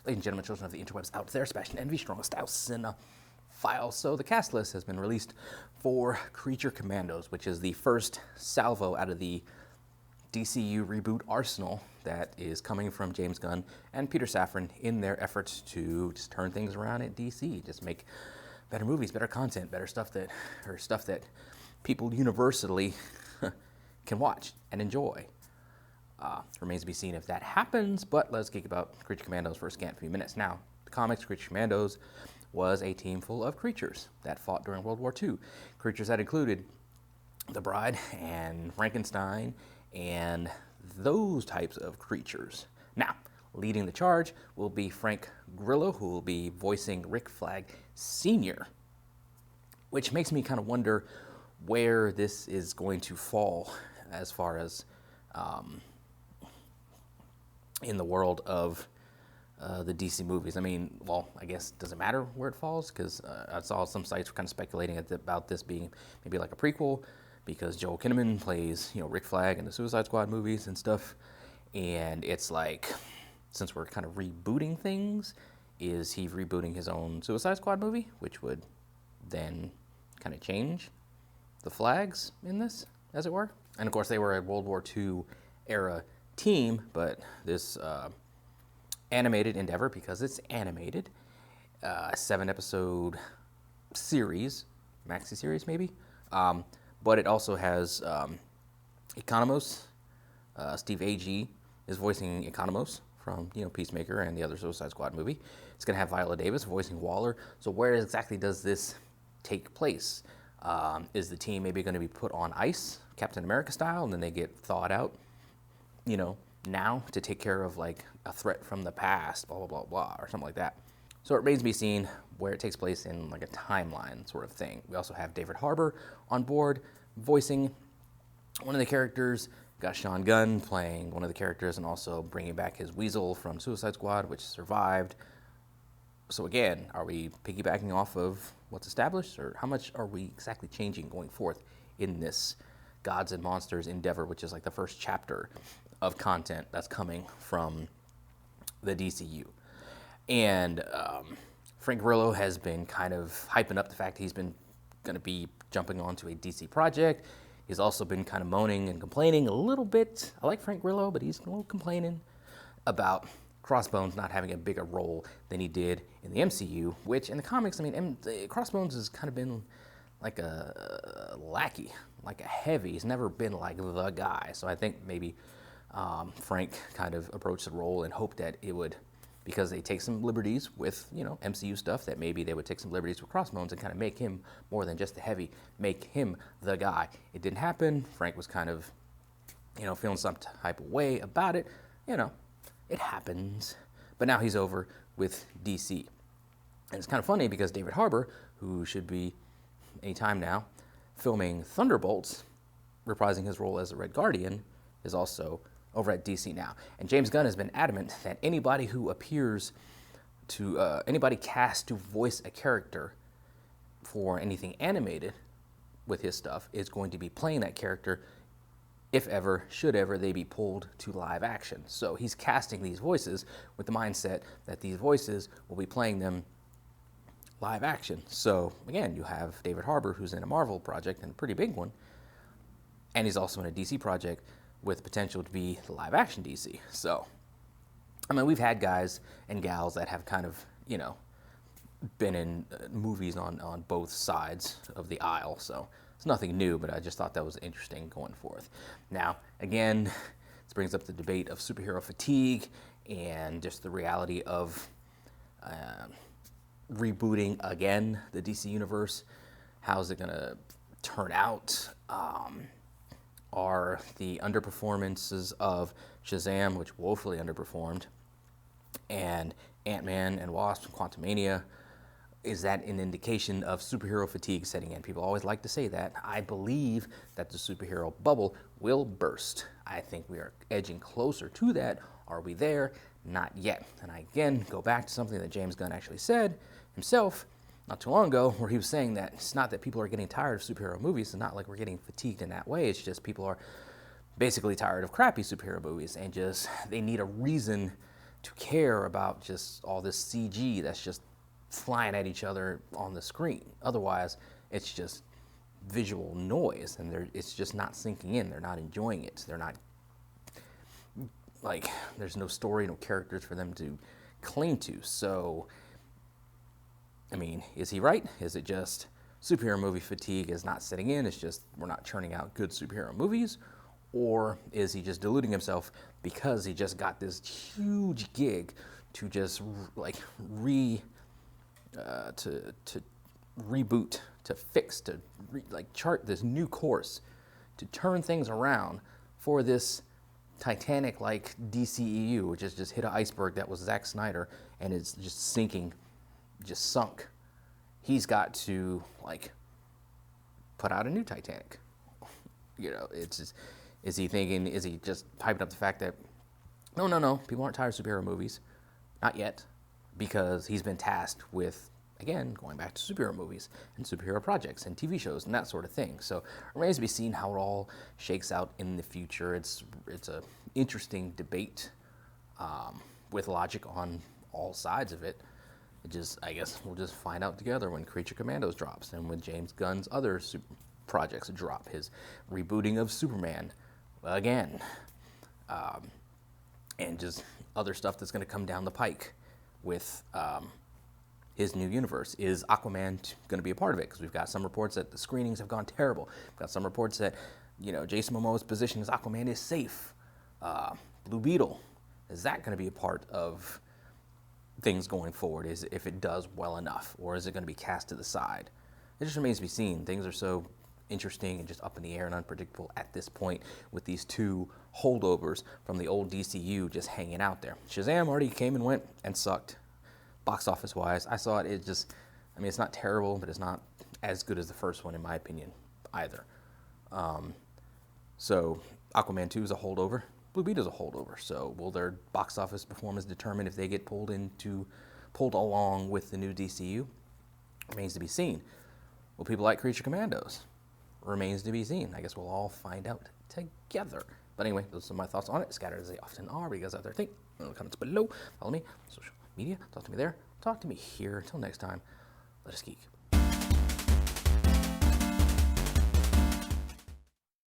Ladies and gentlemen, children of the interwebs out there, Sebastian Envy, strongest style cinephile. So the cast list has been released for Creature Commandos, which is the first salvo out of the DCEU reboot arsenal that is coming from James Gunn and Peter Safran in their efforts to just turn things around at DC, just make better movies, better content, better stuff that people universally can watch and enjoy. Remains to be seen if that happens, but let's geek about Creature Commandos for a scant few minutes. Now, the comics Creature Commandos was a team full of creatures that fought during World War II. Creatures that included the Bride and Frankenstein and those types of creatures. Now, leading the charge will be Frank Grillo, who will be voicing Rick Flag Sr., which makes me kind of wonder where this is going to fall as far as in the world of the DC movies. I mean, well, I guess, does it matter where it falls? Because I saw some sites were kind of speculating about this being maybe like a prequel, because Joel Kinnaman plays, Rick Flag in the Suicide Squad movies and stuff. And it's like, since we're kind of rebooting things, is he rebooting his own Suicide Squad movie, which would then kind of change the flags in this, as it were? And of course, they were a World War II era team, but this animated endeavor, because it's animated, a 7-episode series, maxi series maybe, but it also has Economos. Steve Agee is voicing Economos from Peacemaker and the other Suicide Squad movie. It's going to have Viola Davis voicing Waller. So where exactly does this take place? Is the team maybe going to be put on ice, Captain America style, and then they get thawed out, now to take care of like a threat from the past, blah, blah, blah, blah, or something like that. So it remains to be seen where it takes place in like a timeline sort of thing. We also have David Harbour on board voicing one of the characters. We've got Sean Gunn playing one of the characters and also bringing back his Weasel from Suicide Squad, which survived. So again, are we piggybacking off of what's established, or how much are we exactly changing going forth in this Gods and Monsters endeavor, which is like the first chapter of content that's coming from the DCU? And Frank Grillo has been kind of hyping up the fact that he's been going to be jumping onto a DC project. He's also been kind of moaning and complaining a little bit. I like Frank Grillo, but he's a little complaining about Crossbones not having a bigger role than he did in the MCU, which in the comics, I mean, Crossbones has kind of been like a lackey, like a heavy. He's never been like the guy. So I think maybe Frank kind of approached the role and hoped that it would, because they take some liberties with, MCU stuff, that maybe they would take some liberties with Crossbones and kind of make him more than just a heavy, make him the guy. It didn't happen. Frank was kind of, feeling some type of way about it. It happens. But now he's over with DC. And it's kind of funny because David Harbour, who should be any time now filming Thunderbolts, reprising his role as the Red Guardian, is also over at DC now. And James Gunn has been adamant that anybody who appears to, anybody cast to voice a character for anything animated with his stuff is going to be playing that character if ever, should ever they be pulled to live action. So he's casting these voices with the mindset that these voices will be playing them live action. So again, you have David Harbour, who's in a Marvel project, and a pretty big one, and he's also in a DC project with potential to be the live action DC. So, I mean, we've had guys and gals that have kind of, been in movies on both sides of the aisle. So it's nothing new, but I just thought that was interesting going forth. Now, again, this brings up the debate of superhero fatigue and just the reality of rebooting again the DC universe. How's it gonna turn out? Are the underperformances of Shazam, which woefully underperformed, and Ant-Man and Wasp and Quantumania, is that an indication of superhero fatigue setting in? People always like to say that. I believe that the superhero bubble will burst. I think we are edging closer to that. Are we there? Not yet. And I again go back to something that James Gunn actually said himself not too long ago, where he was saying that it's not that people are getting tired of superhero movies. It's not like we're getting fatigued in that way. It's just people are basically tired of crappy superhero movies and just they need a reason to care about just all this CG that's just flying at each other on the screen. Otherwise, it's just visual noise, and it's just not sinking in. They're not enjoying it. They're not, like, there's no story, no characters for them to cling to. So, I mean, is he right? Is it just superhero movie fatigue is not setting in? It's just we're not churning out good superhero movies? Or is he just deluding himself because he just got this huge gig to just like to reboot, to fix, to chart this new course, to turn things around for this Titanic-like DCEU, which has just hit an iceberg that was Zack Snyder and is just sinking, just sunk. He's got to like put out a new Titanic. You know, it's just, is he just hyping up the fact that no, people aren't tired of superhero movies, not yet, because he's been tasked with, again, going back to superhero movies and superhero projects and TV shows and that sort of thing. So it remains to be seen how it all shakes out in the future. It's a interesting debate with logic on all sides of it. I guess we'll just find out together when Creature Commandos drops and when James Gunn's other projects drop. His rebooting of Superman again, and just other stuff that's going to come down the pike with his new universe. Is Aquaman going to be a part of it? Because we've got some reports that the screenings have gone terrible. We've got some reports that, you know, Jason Momoa's position as Aquaman is safe. Blue Beetle, is that going to be a part of things going forward? Is if it does well enough, or is it going to be cast to the side? It just remains to be seen. Things are so interesting and just up in the air and unpredictable at this point, with these two holdovers from the old DCU just hanging out there. Shazam already came and went and sucked, box office wise. I saw it. I mean, it's not terrible, but it's not as good as the first one in my opinion either. So Aquaman 2 is a holdover. Blue Beetle is a holdover. So will their box office performance determine if they get pulled along with the new DCU? Remains to be seen. Will people like Creature Commandos? Remains to be seen. I guess we'll all find out together. But anyway, those are my thoughts on it, scattered as they often are. What do you guys out there think? In the comments below. Follow me on social media. Talk to me there. Talk to me here. Until next time, let us geek.